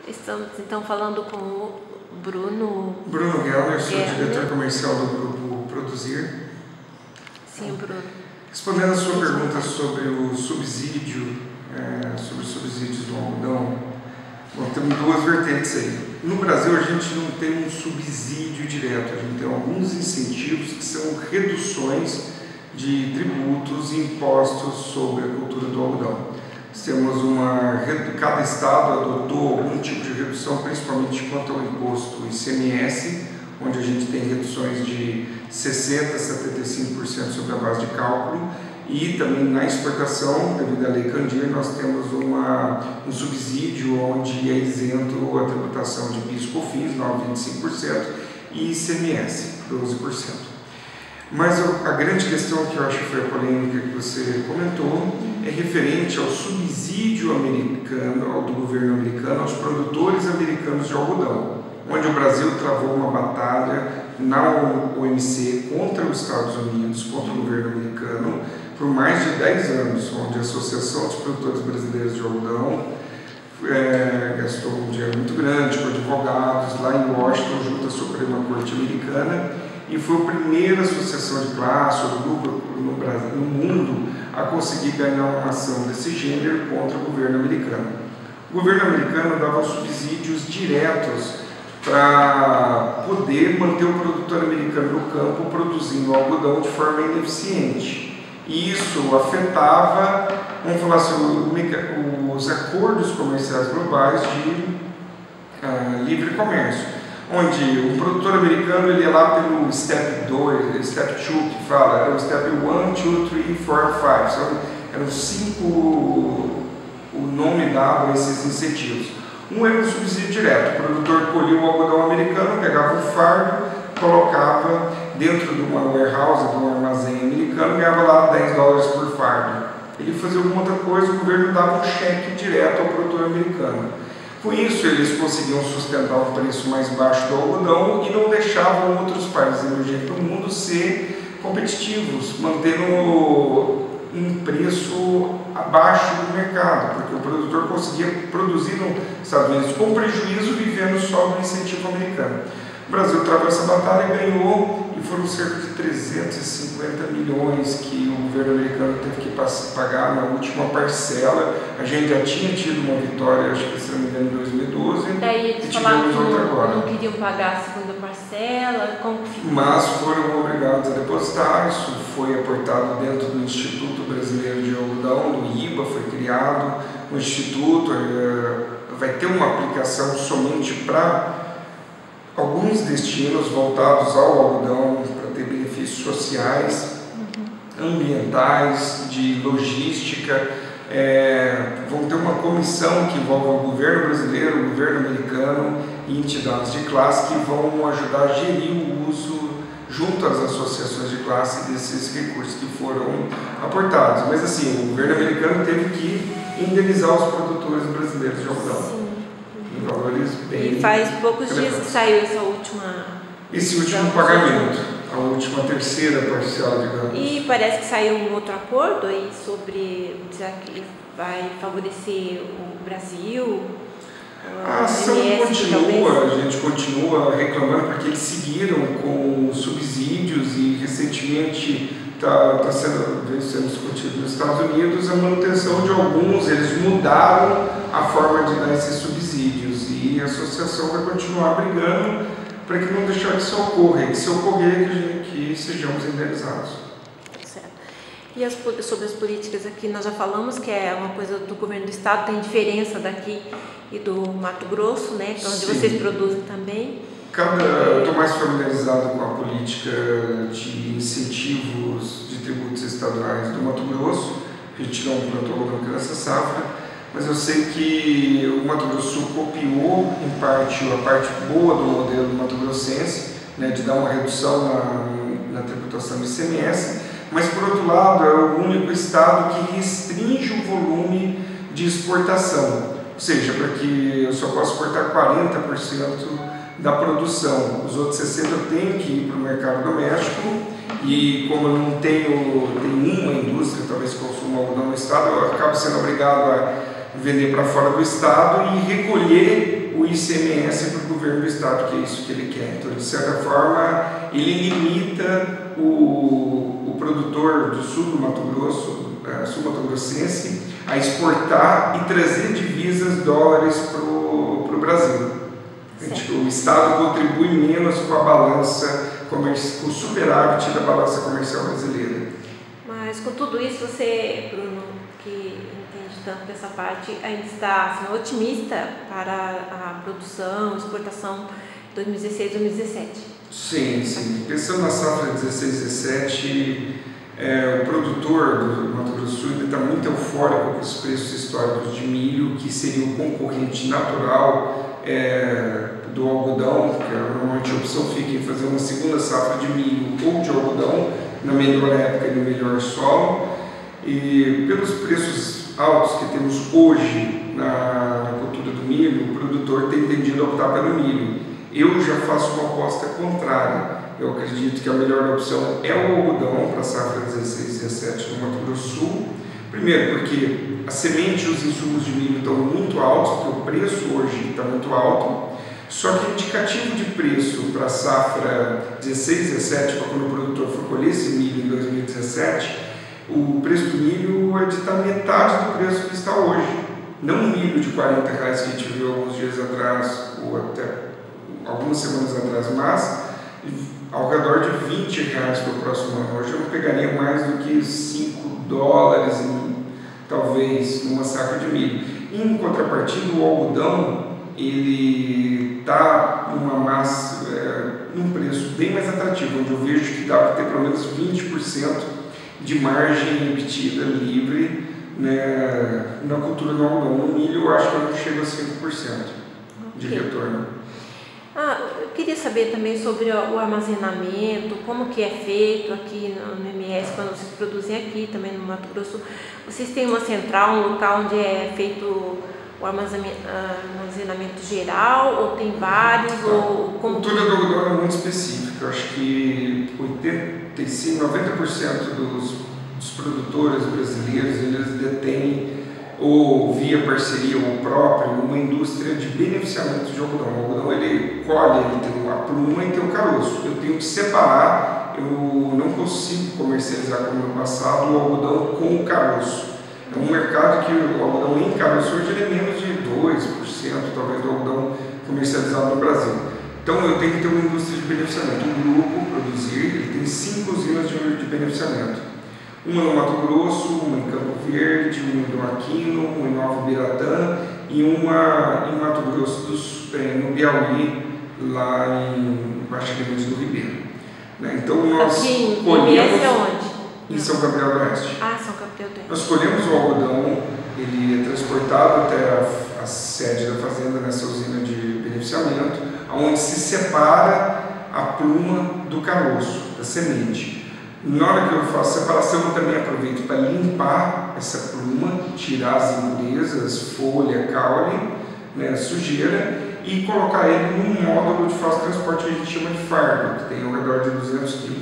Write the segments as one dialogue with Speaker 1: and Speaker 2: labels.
Speaker 1: Estamos então falando com o Bruno
Speaker 2: Geller, sou diretor comercial do grupo Produzir.
Speaker 1: Sim, Bruno.
Speaker 2: Respondendo a sua pergunta sobre o subsídio, sobre os subsídios do algodão, bom, temos duas vertentes aí. No Brasil, a gente não tem um subsídio direto, a gente tem alguns incentivos que são reduções de tributos e impostos sobre a cultura do algodão. Cada estado adotou algum tipo de redução, principalmente quanto ao imposto ICMS, onde a gente tem reduções de 60% a 75% sobre a base de cálculo, e também na exportação, devido à Lei Candir, nós temos um subsídio onde é isento a tributação de PIS/COFINS, 9,25%, e ICMS, 12%. Mas a grande questão que eu acho que foi a polêmica que você comentou é referente ao subsídio americano, do governo americano, aos produtores americanos de algodão, onde o Brasil travou uma batalha na OMC contra os Estados Unidos, contra o governo americano, por mais de 10 anos, onde a Associação dos Produtores Brasileiros de Algodão gastou um dinheiro muito grande com advogados lá em Washington, junto à Suprema Corte Americana, e foi a primeira associação de classe ou grupo no mundo a conseguir ganhar uma ação desse gênero contra o governo americano. O governo americano dava subsídios diretos para poder manter o produtor americano no campo produzindo algodão de forma ineficiente. E isso afetava, vamos falar assim, os acordos comerciais globais de livre comércio, onde o produtor americano ele ia lá pelo Step 2, Step 2 que fala, era o Step 1, 2, 3, 4, 5, eram 5 o nome dado a esses incentivos. Um era um subsídio direto, o produtor colhia o algodão americano, pegava um fardo, colocava dentro de uma warehouse, de um armazém americano, ganhava lá $10 por fardo. Ele fazia alguma outra coisa, o governo dava um cheque direto ao produtor americano. Com isso, eles conseguiam sustentar o preço mais baixo do algodão e não deixavam outros países emergentes do mundo ser competitivos, mantendo um preço abaixo do mercado, porque o produtor conseguia produzir nos Estados Unidos com prejuízo, vivendo só do incentivo americano. O Brasil travou essa batalha, ganhou, e foram cerca de 350 milhões que o governo americano teve que pagar na última parcela. A gente já tinha tido uma vitória, acho que se não me engano, em 2012.
Speaker 1: Daí eles falaram que não queriam pagar a segunda parcela, como que ficou?
Speaker 2: Mas foram obrigados a depositar. Isso foi aportado dentro do Instituto Brasileiro de Algodão, do IBA, foi criado. O Instituto vai ter uma aplicação somente para alguns destinos voltados ao algodão, para ter benefícios sociais, ambientais, de logística. Vão ter uma comissão que envolve o governo brasileiro, o governo americano e entidades de classe que vão ajudar a gerir o uso junto às associações de classe desses recursos que foram aportados. Mas assim, o governo americano teve que indenizar os produtores brasileiros de algodão. Valores bem.
Speaker 1: E faz poucos dias que saiu
Speaker 2: esse último pagamento, a última terceira parcela, digamos.
Speaker 1: E parece que saiu um outro acordo aí sobre, será que vai favorecer o Brasil?
Speaker 2: A ação continua, a gente continua reclamando porque eles seguiram com subsídios e recentemente está sendo discutido nos Estados Unidos a manutenção de alguns, eles mudaram a forma de dar esses subsídios e a associação vai continuar brigando para que não deixar que isso ocorra, e que se ocorrer que sejamos indenizados.
Speaker 1: Certo. E sobre as políticas aqui, nós já falamos que é uma coisa do governo do estado, tem diferença daqui e do Mato Grosso, né, que é onde vocês produzem também.
Speaker 2: Estou mais familiarizado com a política de incentivos de tributos estaduais do Mato Grosso, que a gente não plantou algodão nessa safra, mas eu sei que o Mato Grosso Sul copiou, em parte, a parte boa do modelo mato-grossense, né, de dar uma redução na tributação do ICMS, mas, por outro lado, é o único estado que restringe o volume de exportação, ou seja, porque eu só posso exportar 40% da produção, os outros 60% têm que ir para o mercado doméstico, e como eu não tenho nenhuma indústria, talvez consuma algodão no estado, eu acabo sendo obrigado a vender para fora do estado e recolher o ICMS para o governo do estado, que é isso que ele quer. Então, de certa forma, ele limita o produtor do sul do Mato Grosso, sul-mato-grossense, a exportar e trazer divisas, dólares para o Brasil. O estado contribui menos com a balança, com o superávit da balança comercial brasileira.
Speaker 1: Mas com tudo isso, você, Bruno, que entende tanto dessa parte, ainda está assim, otimista para a produção, exportação 2016, 2017?
Speaker 2: Sim, sim. Pensando na safra 16, 17, o produtor do Mato Grosso do Sul ainda está muito eufórico com os preços históricos de milho, que seria o concorrente natural do algodão, que normalmente a opção fica em fazer uma segunda safra de milho ou de algodão, na melhor época e no melhor solo. E pelos preços altos que temos hoje na cultura do milho, o produtor tem tendido a optar pelo milho. Eu já faço uma aposta contrária. Eu acredito que a melhor opção é o algodão para a safra 16 e 17 no Mato Grosso do Sul. Primeiro, porque a semente e os insumos de milho estão muito altos, porque o preço hoje está muito alto. Só que o indicativo de preço para a safra 16 e 17, para quando o produtor for colher esse milho em 2017, o preço do milho é de estar metade do preço que está hoje. Não um milho de R$40 que a gente viu alguns dias atrás, ou até algumas semanas atrás, mas ao redor de R$20 para o próximo ano. Hoje eu não pegaria mais do que $5, talvez, numa saca de milho. Em contrapartida, o algodão ele está num preço bem mais atrativo, onde eu vejo que dá para ter pelo menos 20% de margem obtida livre, né, na cultura do algodão. No milho eu acho que eu não chego a 5% de retorno.
Speaker 1: Eu queria saber também sobre o armazenamento, como que é feito aqui no MS, quando vocês produzem aqui, também no Mato Grosso. Vocês têm uma central, um local onde é feito o armazenamento geral, ou tem vários? Ou
Speaker 2: como... A cultura do algodão é muito específica. Eu acho que 85%, 90% dos produtores brasileiros, eles detêm, ou via parceria ou própria, uma indústria de beneficiamento de algodão. O algodão ele colhe, ele tem a pluma e tem o caroço. Eu tenho que separar, eu não consigo comercializar como no passado o algodão com o caroço. É um mercado que o algodão em caroço hoje é menos de 2%, talvez, do algodão comercializado no Brasil. Então eu tenho que ter uma indústria de beneficiamento, um grupo produzir, ele tem 5 usinas de beneficiamento. Uma no Mato Grosso, uma em Campo Verde, uma em Dom Aquino, uma em Nova Biratã e uma em Mato Grosso no Piauí, lá em Baixa Grande do Ribeiro. Então nós
Speaker 1: colhemos
Speaker 2: em São Gabriel do Oeste.
Speaker 1: São Gabriel do Oeste.
Speaker 2: Nós colhemos o algodão, ele é transportado até a sede da fazenda nessa usina de beneficiamento, onde se separa a pluma do caroço, da semente. Na hora que eu faço a separação, eu também aproveito para limpar essa pluma, tirar as impurezas, folha, caule, né, sujeira, e colocar ele num módulo de falso transporte que a gente chama de fardo, que tem ao redor de 200 kg.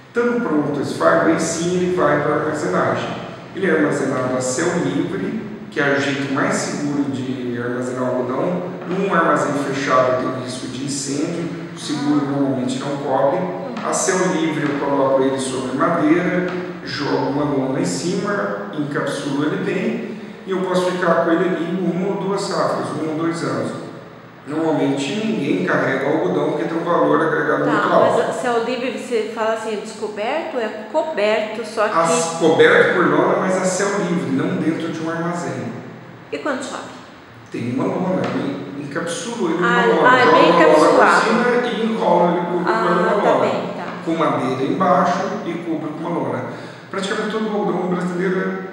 Speaker 2: Estando pronto esse fardo, aí sim ele vai para a armazenagem. Ele é armazenado a céu livre, que é o jeito mais seguro de armazenar o algodão. Num armazém fechado tem risco de incêndio, o seguro normalmente não cobre. A céu livre eu coloco ele sobre madeira, jogo uma lona em cima, encapsulo ele bem e eu posso ficar com ele ali 1 ou 2 safras, 1 ou 2 anos. Normalmente ninguém carrega o algodão porque tem um valor agregado muito alto.
Speaker 1: Mas céu livre você fala assim, descoberto, é coberto, só que...
Speaker 2: Coberto por lona, mas a céu livre, não dentro de um armazém.
Speaker 1: E quando chove?
Speaker 2: Tem uma lona, eu encapsulo ele numa lona.
Speaker 1: É bem encapsulado.
Speaker 2: E enrolo ele com uma lona.
Speaker 1: Tá.
Speaker 2: Com madeira embaixo e cubro com uma lona. Praticamente todo o algodão brasileiro,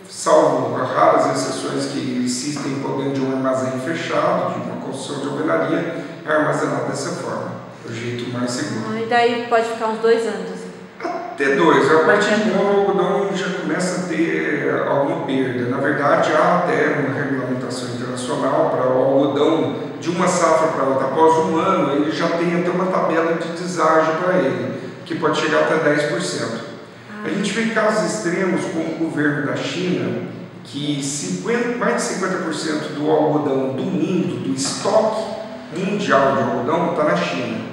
Speaker 2: salvo raras exceções que insistem por dentro de um armazém fechado, de uma construção de alvenaria, é armazenado dessa forma. É o jeito mais seguro.
Speaker 1: E daí pode ficar uns 2 anos? Assim.
Speaker 2: Até 2. A partir de um ano o algodão já começa a ter alguma perda. Na verdade, há até uma regulamentação internacional para o algodão de uma safra para outra. Após 1 ano, ele já tem até uma tabela de deságio para ele, que pode chegar até 10%. A gente vê casos extremos como o governo da China, que mais de 50% do algodão do mundo, do estoque mundial de algodão, está na China.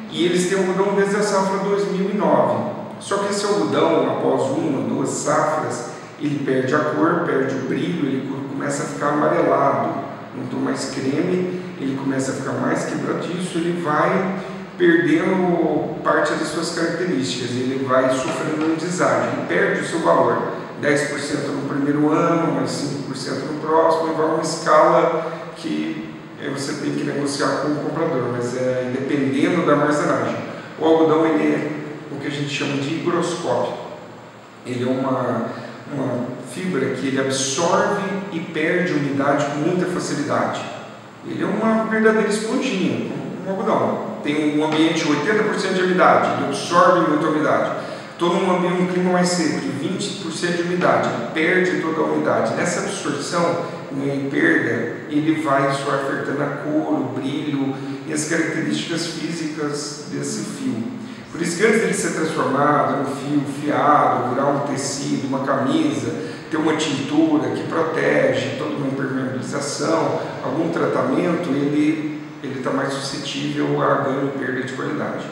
Speaker 2: E eles têm algodão desde a safra 2009. Só que esse algodão, após uma, duas safras, ele perde a cor, perde o brilho, ele começa a ficar amarelado, não tem mais creme, ele começa a ficar mais quebradiço, ele vai perdendo parte das suas características, ele vai sofrendo um deságio, ele perde o seu valor, 10% no primeiro ano, mais 5% no próximo, e vai uma escala que você tem que negociar com o comprador, mas dependendo da armazenagem. O algodão ele é o que a gente chama de higroscópico, ele é uma fibra que ele absorve e perde umidade com muita facilidade. Ele é uma verdadeira esponjinha, um algodão. Tem um ambiente 80% de umidade, ele absorve muita umidade. Estou num clima mais seco, de 20% de umidade, ele perde toda a umidade. Nessa absorção e perda, ele vai afetando a cor, o brilho e as características físicas desse fio. Por isso que antes dele ser transformado num fio fiado, virar um tecido, uma camisa, ter uma tintura que protege, toda uma impermeabilização, algum tratamento, ele está mais suscetível a ganho e perda de qualidade.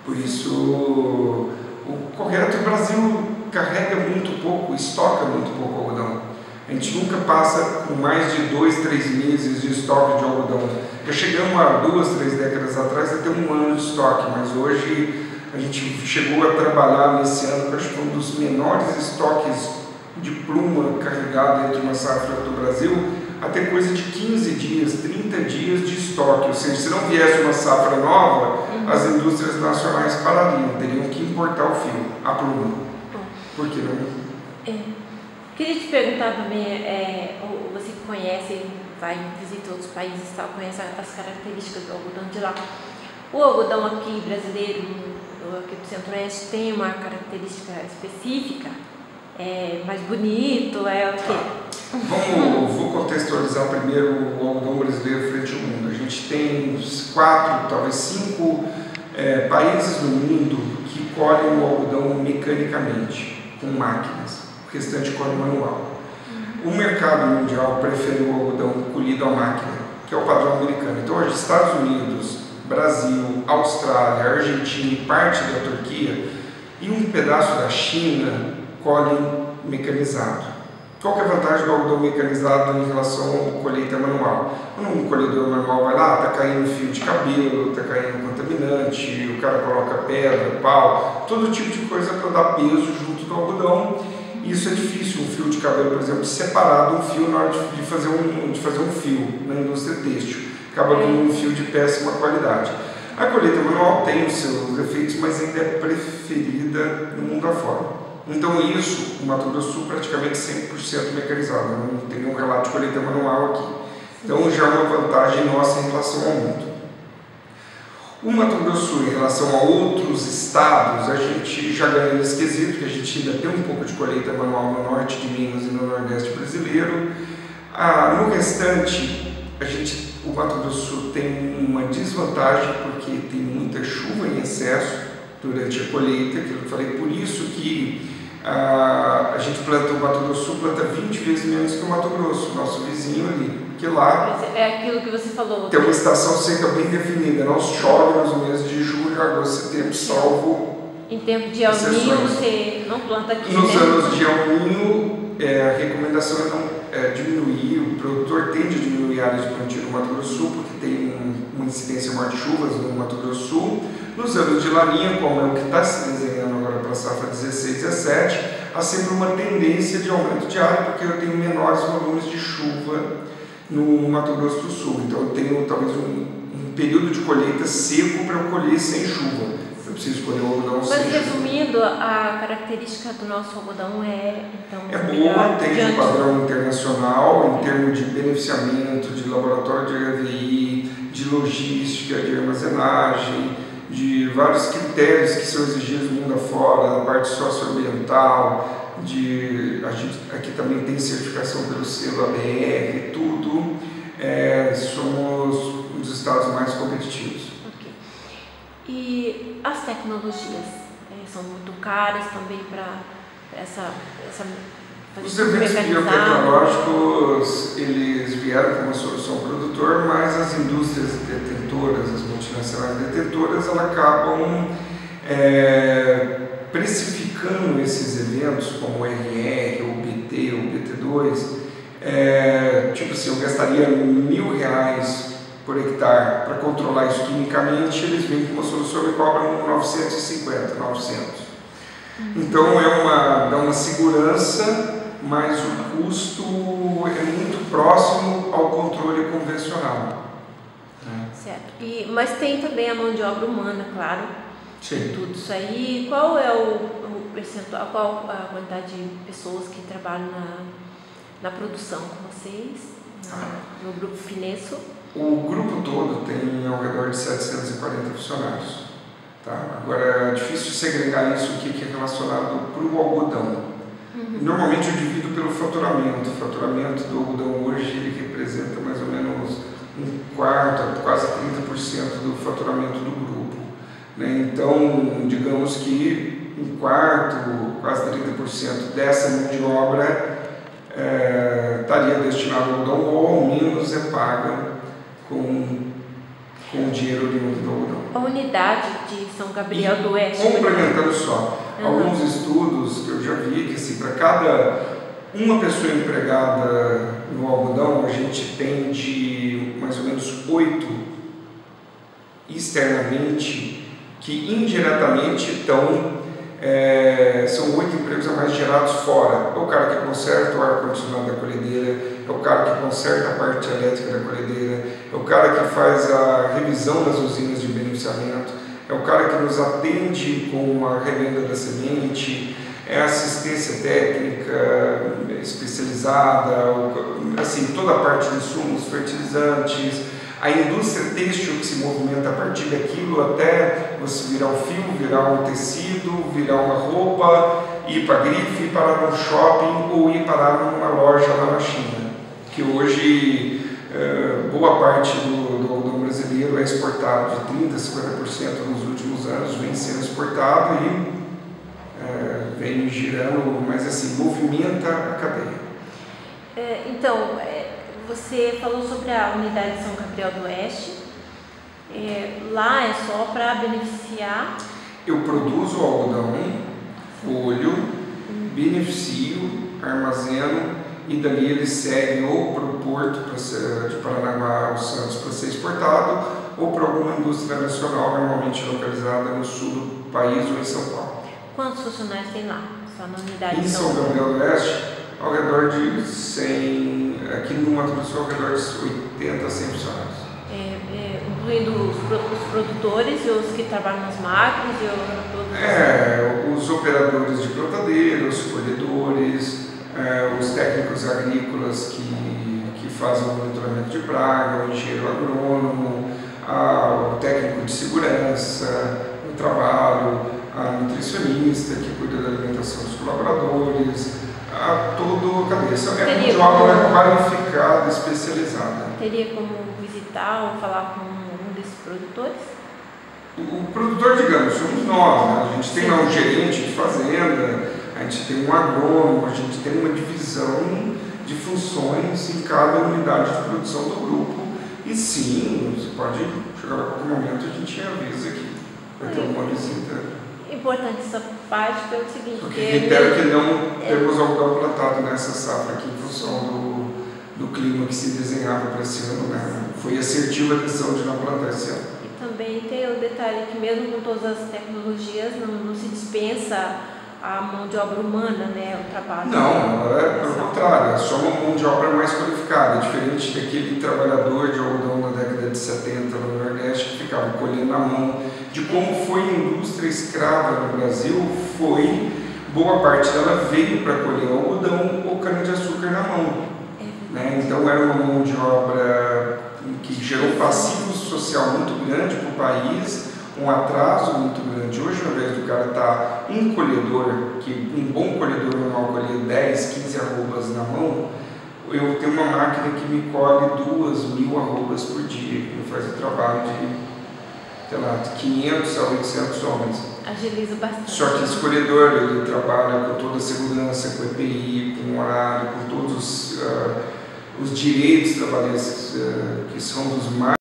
Speaker 2: Por isso, o correto, o Brasil carrega muito pouco, estoca muito pouco algodão. A gente nunca passa com mais de 2, 3 meses de estoque de algodão. Já chegamos a 2, 3 décadas atrás a ter um ano de estoque, mas hoje a gente chegou a trabalhar nesse ano, que acho que foi um dos menores estoques de pluma carregado entre uma safra do Brasil, até coisa de 15 dias, 30 dias de estoque. Ou seja, se não viesse uma safra nova, as indústrias nacionais parariam, teriam que importar o fio, a pluma. Por que não?
Speaker 1: Queria te perguntar também, você que conhece, vai visitar outros países, conhece as características do algodão de lá. O algodão aqui brasileiro, aqui do Centro-Oeste, tem uma característica específica? É mais bonito? É o quê?
Speaker 2: Vou contextualizar primeiro o algodão brasileiro frente ao mundo. A gente tem 4, talvez 5 países no mundo que colhem o algodão mecanicamente, com máquinas. O restante colhe manual. O mercado mundial prefere o algodão colhido à máquina, que é o padrão americano. Então, hoje, Estados Unidos, Brasil, Austrália, Argentina e parte da Turquia e um pedaço da China colhem mecanizado. Qual que é a vantagem do algodão mecanizado em relação à colheita manual? Quando um colhedor manual vai lá, está caindo fio de cabelo, está caindo contaminante, o cara coloca pedra, pau, todo tipo de coisa para dar peso junto do algodão. Isso é difícil, um fio de cabelo, por exemplo, separar de um fio na hora de fazer um fio na indústria têxtil. Acaba com um fio de péssima qualidade. A colheita manual tem os seus defeitos, mas ainda é preferida no mundo afora. Então isso, o Mato Grosso do Sul praticamente 100% mecanizado, não tem nenhum relato de colheita manual aqui. Então já é uma vantagem nossa em relação ao mundo. O Mato Grosso do Sul, em relação a outros estados, a gente já ganhou nesse quesito, que a gente ainda tem um pouco de colheita manual no norte de Minas e no nordeste brasileiro. No restante, o Mato Grosso do Sul tem uma desvantagem porque tem muita chuva em excesso durante a colheita, que eu falei, por isso que a gente planta, o Mato Grosso do Sul planta 20 vezes menos que o Mato Grosso, nosso vizinho ali, que lá
Speaker 1: é aquilo que você falou.
Speaker 2: Tem uma estação seca bem definida, não chove nos meses de julho, agosto, setembro, salvo
Speaker 1: em tempo de El Niño você não planta aqui,
Speaker 2: nos anos de El Niño, a recomendação é não diminuir, o produtor tende a diminuir a área de plantio no Mato Grosso do Sul, porque tem uma incidência maior de chuvas no Mato Grosso do Sul. Nos anos de laninha, como é o que está se desenhando agora para a safra 16 e 17, há sempre uma tendência de aumento de área, porque eu tenho menores volumes de chuva no Mato Grosso do Sul. Então eu tenho talvez um período de colheita seco para eu colher sem chuva. Eu preciso colher o algodão sem chuva.
Speaker 1: Mas resumindo, a característica do nosso algodão então,
Speaker 2: boa, tem um padrão internacional em termos de beneficiamento, de laboratório de HVI, de logística, de armazenagem, de vários critérios que são exigidos no mundo afora, da parte socioambiental, a gente aqui também tem certificação pelo selo ABR, tudo, somos um dos estados mais competitivos.
Speaker 1: Okay. E as tecnologias são muito caras também para essa
Speaker 2: Os eventos biotecnológicos, eles vieram como uma solução produtor, mas as indústrias detentoras, as multinacionais detentoras, elas acabam precificando esses eventos como o RR, o BT, o BT2, tipo assim, eu gastaria R$1.000 por hectare para controlar isso quimicamente, eles vêm com uma solução e cobram 950, 900. Então dá uma segurança, mas o custo é muito próximo ao controle convencional.
Speaker 1: Certo. Mas tem também a mão de obra humana, claro.
Speaker 2: Sim.
Speaker 1: Tudo isso aí. Qual é o percentual, qual a quantidade de pessoas que trabalham na produção com vocês, no grupo Finesso?
Speaker 2: O grupo todo tem ao redor de 740 funcionários. Tá? Agora é difícil segregar isso, o que é relacionado para o algodão. Normalmente eu divido pelo faturamento. O faturamento do algodão hoje ele representa mais ou menos um quarto, quase 30% do faturamento do grupo. Né? Então, digamos que um quarto, quase 30% dessa mão de obra estaria destinado ao algodão, ou ao menos é paga com o dinheiro oriundo do algodão.
Speaker 1: A unidade de São Gabriel do Oeste.
Speaker 2: Complementando só, alguns estudos que eu já vi que assim, para cada uma pessoa empregada no algodão, a gente tem de mais ou menos 8 externamente que indiretamente são 8 empregos a mais gerados fora. É o cara que conserta o ar-condicionado da colhedeira, é o cara que conserta a parte elétrica da colhedeira, é o cara que faz a revisão das usinas de beneficiamento, é o cara que nos atende com a revenda da semente, é assistência técnica especializada, assim, toda a parte de insumos, fertilizantes, a indústria têxtil que se movimenta a partir daquilo até você virar um fio, virar um tecido, virar uma roupa, ir para a grife, ir parar num shopping ou ir parar numa loja lá na China. Que hoje boa parte do algodão brasileiro é exportado, de 30% a 50% nos últimos anos vem sendo exportado e vem girando, mas assim, movimenta a cadeia.
Speaker 1: Você falou sobre a unidade de São Gabriel do Oeste. Lá é só para beneficiar?
Speaker 2: Eu produzo o algodão, colho, beneficio, armazeno e dali ele segue ou para o porto de Paranaguá ou Santos para ser exportado ou para alguma indústria nacional, normalmente localizada no sul do país ou em São Paulo.
Speaker 1: Quantos funcionários tem lá? Só na unidade
Speaker 2: em São Gabriel do Oeste, ao redor de 100, aqui no Mato Grosso, ao redor de 80 a 100 funcionários.
Speaker 1: Incluindo os produtores e os que trabalham nas máquinas e
Speaker 2: os operadores de plantadeira, os colhedores, os técnicos agrícolas que fazem o monitoramento de praga, o engenheiro agrônomo, o técnico de segurança no trabalho, a nutricionista que cuida da alimentação dos colaboradores, toda a cabeça. É mão de obra qualificada, especializada.
Speaker 1: Teria como visitar ou falar com um desses produtores?
Speaker 2: O produtor, digamos, somos nós, né? A gente tem lá um gerente de fazenda, a gente tem um agrônomo, a gente tem uma divisão de funções em cada unidade de produção do grupo. E sim, você pode chegar a qualquer momento, a gente avisa que vai ter uma visita.
Speaker 1: Importante essa parte pelo seguinte,
Speaker 2: porque reitero que não temos algodão plantado nessa safra aqui em função do clima que se desenhava para esse ano, né? Foi assertiva a decisão de não plantar esse ano.
Speaker 1: E também tem o detalhe que mesmo com todas as tecnologias não se dispensa a mão de obra humana, né? O trabalho.
Speaker 2: Não, pelo contrário, é só uma mão de obra mais qualificada, diferente daquele trabalhador de algodão na década de 70 no Nordeste que ficava colhendo na mão. De como foi a indústria escrava no Brasil, boa parte dela veio para colher algodão ou cana-de-açúcar na mão. Né? Então era uma mão de obra que gerou um passivo social muito grande para o país, um atraso muito grande. Hoje, ao invés do cara estar um bom colhedor normal colher 10, 15 arrobas na mão, eu tenho uma máquina que me colhe 2.000 arrobas por dia, que me faz o trabalho de 500 a 800 homens.
Speaker 1: Agiliza bastante.
Speaker 2: Só que esse corredor, ele trabalha com toda a segurança, com EPI, com horário, com todos os direitos trabalhistas, que são dos mais